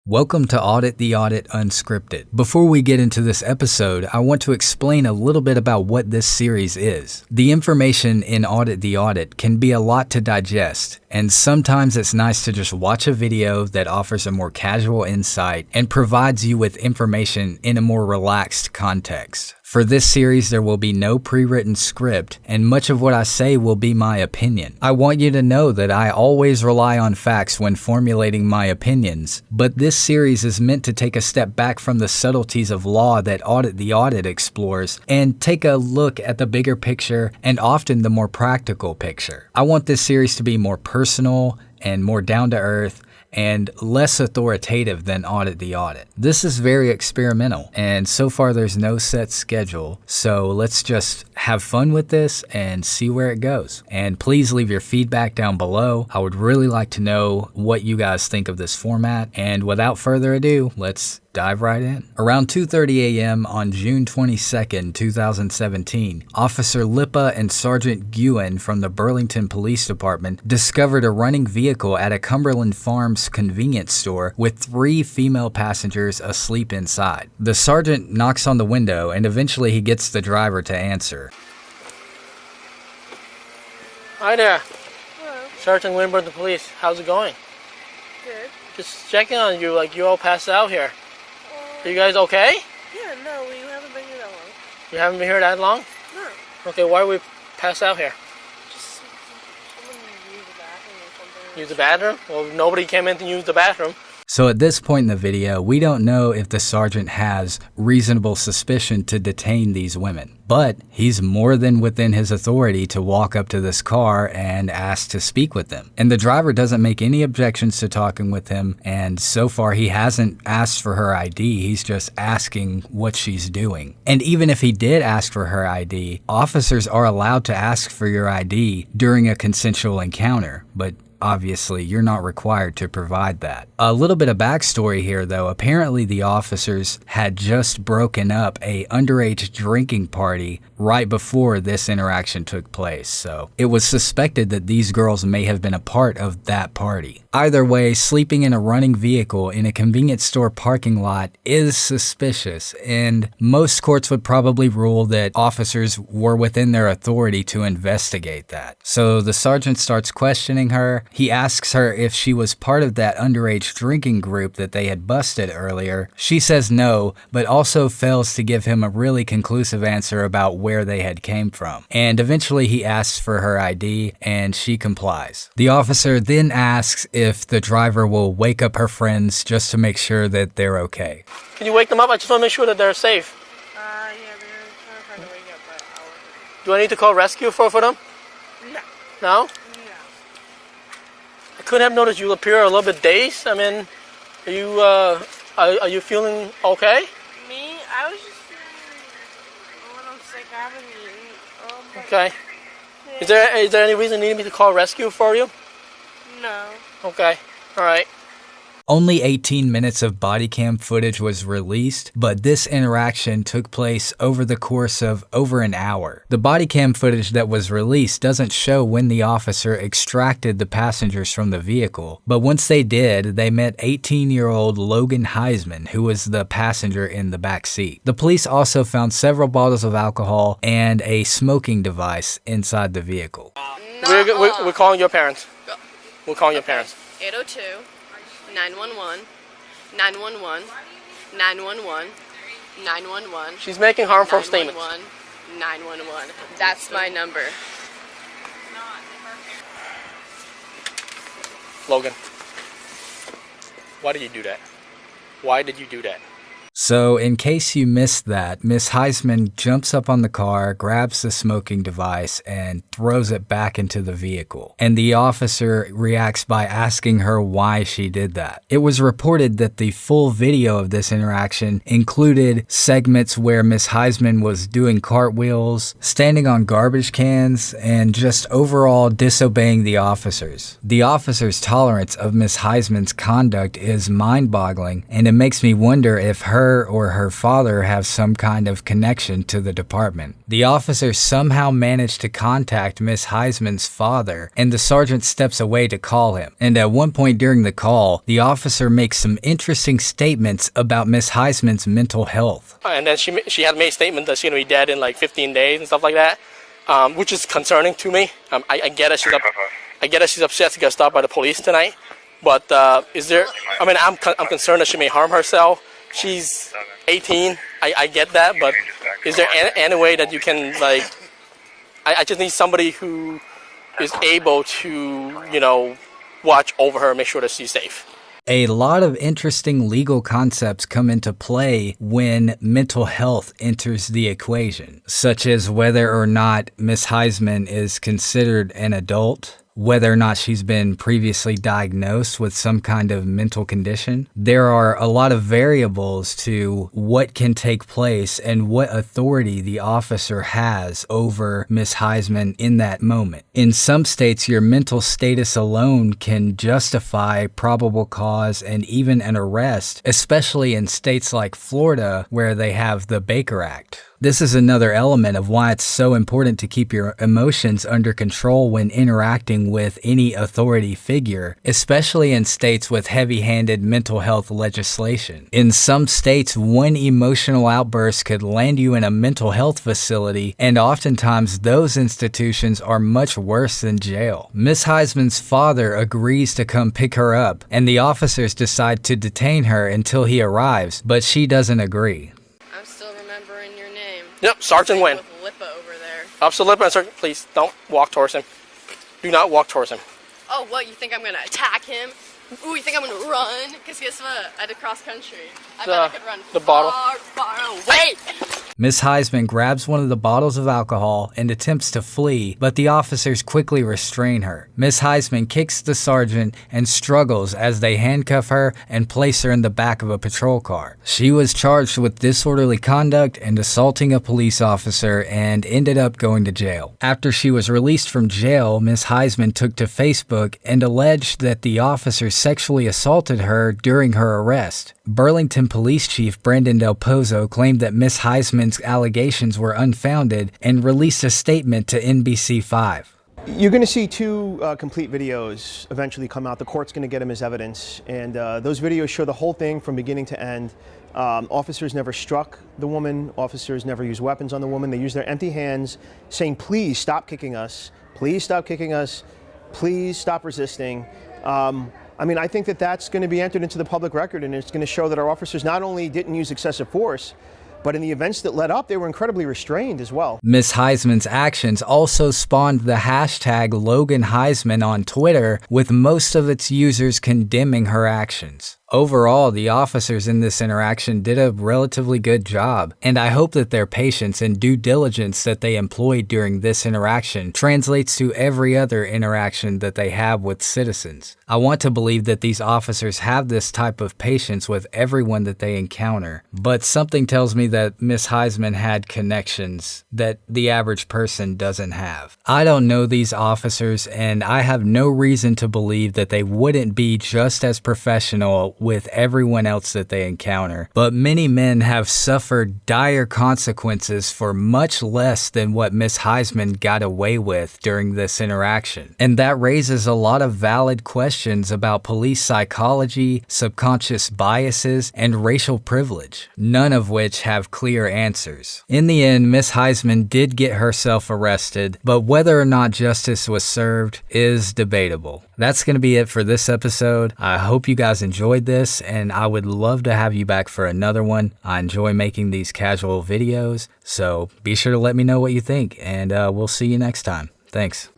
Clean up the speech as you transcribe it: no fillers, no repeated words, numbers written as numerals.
Welcome to Audit the Audit Unscripted. Before we get into this episode, I want to explain a little bit about what this series is. The information in Audit the Audit can be a lot to digest, and sometimes it's nice to just watch a video that offers a more casual insight and provides you with information in a more relaxed context. For this series, there will be no pre-written script, and much of what I say will be my opinion. I want you to know that I always rely on facts when formulating my opinions, but this series is meant to take a step back from the subtleties of law that Audit the Audit explores and take a look at the bigger picture and often the more practical picture. I want this series to be more personal and more down-to-earth and less authoritative than Audit the Audit. This is very experimental, and so far there's no set schedule, so let's just have fun with this and see where it goes. And please leave your feedback down below. I would really like to know what you guys think of this format, and without further ado, let's dive right in. Around 2:30 a.m. on June 22nd, 2017, Officer Lippa and Sergeant Guin from the Burlington Police Department discovered a running vehicle at a Cumberland Farms convenience store with 3 female passengers asleep inside. The sergeant knocks on the window and eventually he gets the driver to answer. Hi there. Hello. Sergeant Winburn, the police. How's it going? Good. Just checking on you, like you all passed out here. Are you guys okay? Yeah, no, we haven't been here that long. You haven't been here that long? No. Okay, why are we passed out here? Just someone use the bathroom or something. Use the bathroom? Well, nobody came in to use the bathroom. So at this point in the video, we don't know if the sergeant has reasonable suspicion to detain these women, but he's more than within his authority to walk up to this car and ask to speak with them. And the driver doesn't make any objections to talking with him, and so far he hasn't asked for her ID, he's just asking what she's doing. And even if he did ask for her ID, officers are allowed to ask for your ID during a consensual encounter, but obviously, you're not required to provide that. A little bit of backstory here, though. Apparently, the officers had just broken up a underage drinking party right before this interaction took place, so it was suspected that these girls may have been a part of that party. Either way, sleeping in a running vehicle in a convenience store parking lot is suspicious, and most courts would probably rule that officers were within their authority to investigate that. So the sergeant starts questioning her. He asks her if she was part of that underage drinking group that they had busted earlier. She says no, but also fails to give him a really conclusive answer about where they had came from. And eventually he asks for her ID, and she complies. The officer then asks if the driver will wake up her friends just to make sure that they're okay. Can you wake them up? I just want to make sure that they're safe. Yeah, they're trying to wake up, but I'll wake Do I need to call rescue for them? up. No. No? No. I couldn't have noticed you appear a little bit dazed. I mean, are you feeling okay? Me? I was just feeling a little sick. I haven't eaten. Okay. Yeah. Is there any reason you need me to call rescue for you? No. Okay. All right. Only 18 minutes of body cam footage was released, but this interaction took place over the course of over an hour. The body cam footage that was released doesn't show when the officer extracted the passengers from the vehicle, but once they did, they met 18-year-old Logan Heisman, who was the passenger in the back seat. The police also found several bottles of alcohol and a smoking device inside the vehicle. We're calling your parents. We're calling your parents. 802 911 911 911 911. She's making harmful statements. 911. That's my number. Logan, why did you do that? Why did you do that? So, in case you missed that, Miss Heisman jumps up on the car, grabs the smoking device, and throws it back into the vehicle. And the officer reacts by asking her why she did that. It was reported that the full video of this interaction included segments where Miss Heisman was doing cartwheels, standing on garbage cans, and just overall disobeying the officers. The officer's tolerance of Miss Heisman's conduct is mind-boggling, and it makes me wonder if her her or her father have some kind of connection to the department. The officer somehow managed to contact Miss Heisman's father, and the sergeant steps away to call him. And at one point during the call, the officer makes some interesting statements about Miss Heisman's mental health. And then she had made a statement that she's going to be dead in like 15 days and stuff like that, which is concerning to me. I get it. I get that she's upset to get stopped by the police tonight. But is there? I mean, I'm concerned that she may harm herself. She's 18. I get that, but is there any way that you can, like? I just need somebody who is able to, watch over her and make sure that she's safe. A lot of interesting legal concepts come into play when mental health enters the equation, such as whether or not Miss Heisman is considered an adult, whether or not she's been previously diagnosed with some kind of mental condition. There are a lot of variables to what can take place and what authority the officer has over Miss Heisman in that moment. In some states, your mental status alone can justify probable cause and even an arrest, especially in states like Florida where they have the Baker Act. This is another element of why it's so important to keep your emotions under control when interacting with any authority figure, especially in states with heavy-handed mental health legislation. In some states, one emotional outburst could land you in a mental health facility, and oftentimes those institutions are much worse than jail. Miss Heisman's father agrees to come pick her up, and the officers decide to detain her until he arrives, but she doesn't agree. I'm still remembering your name. Yep, Sergeant Wynn. With Lippa over there. Officer Lippa and Sergeant, please don't walk towards him. Do not walk towards him. Oh, what? You think I'm gonna attack him? Ooh, you think I'm gonna run? Because guess what? I did cross country. I bet I could run the bottle. far away. Miss Heisman grabs one of the bottles of alcohol and attempts to flee, but the officers quickly restrain her. Miss Heisman kicks the sergeant and struggles as they handcuff her and place her in the back of a patrol car. She was charged with disorderly conduct and assaulting a police officer and ended up going to jail. After she was released from jail, Miss Heisman took to Facebook and alleged that the officers sexually assaulted her during her arrest. Burlington Police Chief Brandon Del Pozo claimed that Miss Heisman's allegations were unfounded and released a statement to NBC5. You're going to see two complete videos eventually come out. The court's going to get them as evidence, and those videos show the whole thing from beginning to end. Officers never struck the woman. Officers never used weapons on the woman. They used their empty hands saying, please stop kicking us. Please stop kicking us. Please stop resisting. I think that that's going to be entered into the public record, and it's going to show that our officers not only didn't use excessive force, but in the events that led up, they were incredibly restrained as well. Miss Heisman's actions also spawned the hashtag Logan Heisman on Twitter, with most of its users condemning her actions. Overall, the officers in this interaction did a relatively good job, and I hope that their patience and due diligence that they employed during this interaction translates to every other interaction that they have with citizens. I want to believe that these officers have this type of patience with everyone that they encounter, but something tells me that Miss Heisman had connections that the average person doesn't have. I don't know these officers, and I have no reason to believe that they wouldn't be just as professional with everyone else that they encounter, but many men have suffered dire consequences for much less than what Miss Heisman got away with during this interaction. And that raises a lot of valid questions about police psychology, subconscious biases, and racial privilege, none of which have clear answers. In the end, Miss Heisman did get herself arrested, but whether or not justice was served is debatable. That's going to be it for this episode. I hope you guys enjoyed this, and I would love to have you back for another one. I enjoy making these casual videos, so be sure to let me know what you think, and we'll see you next time. Thanks.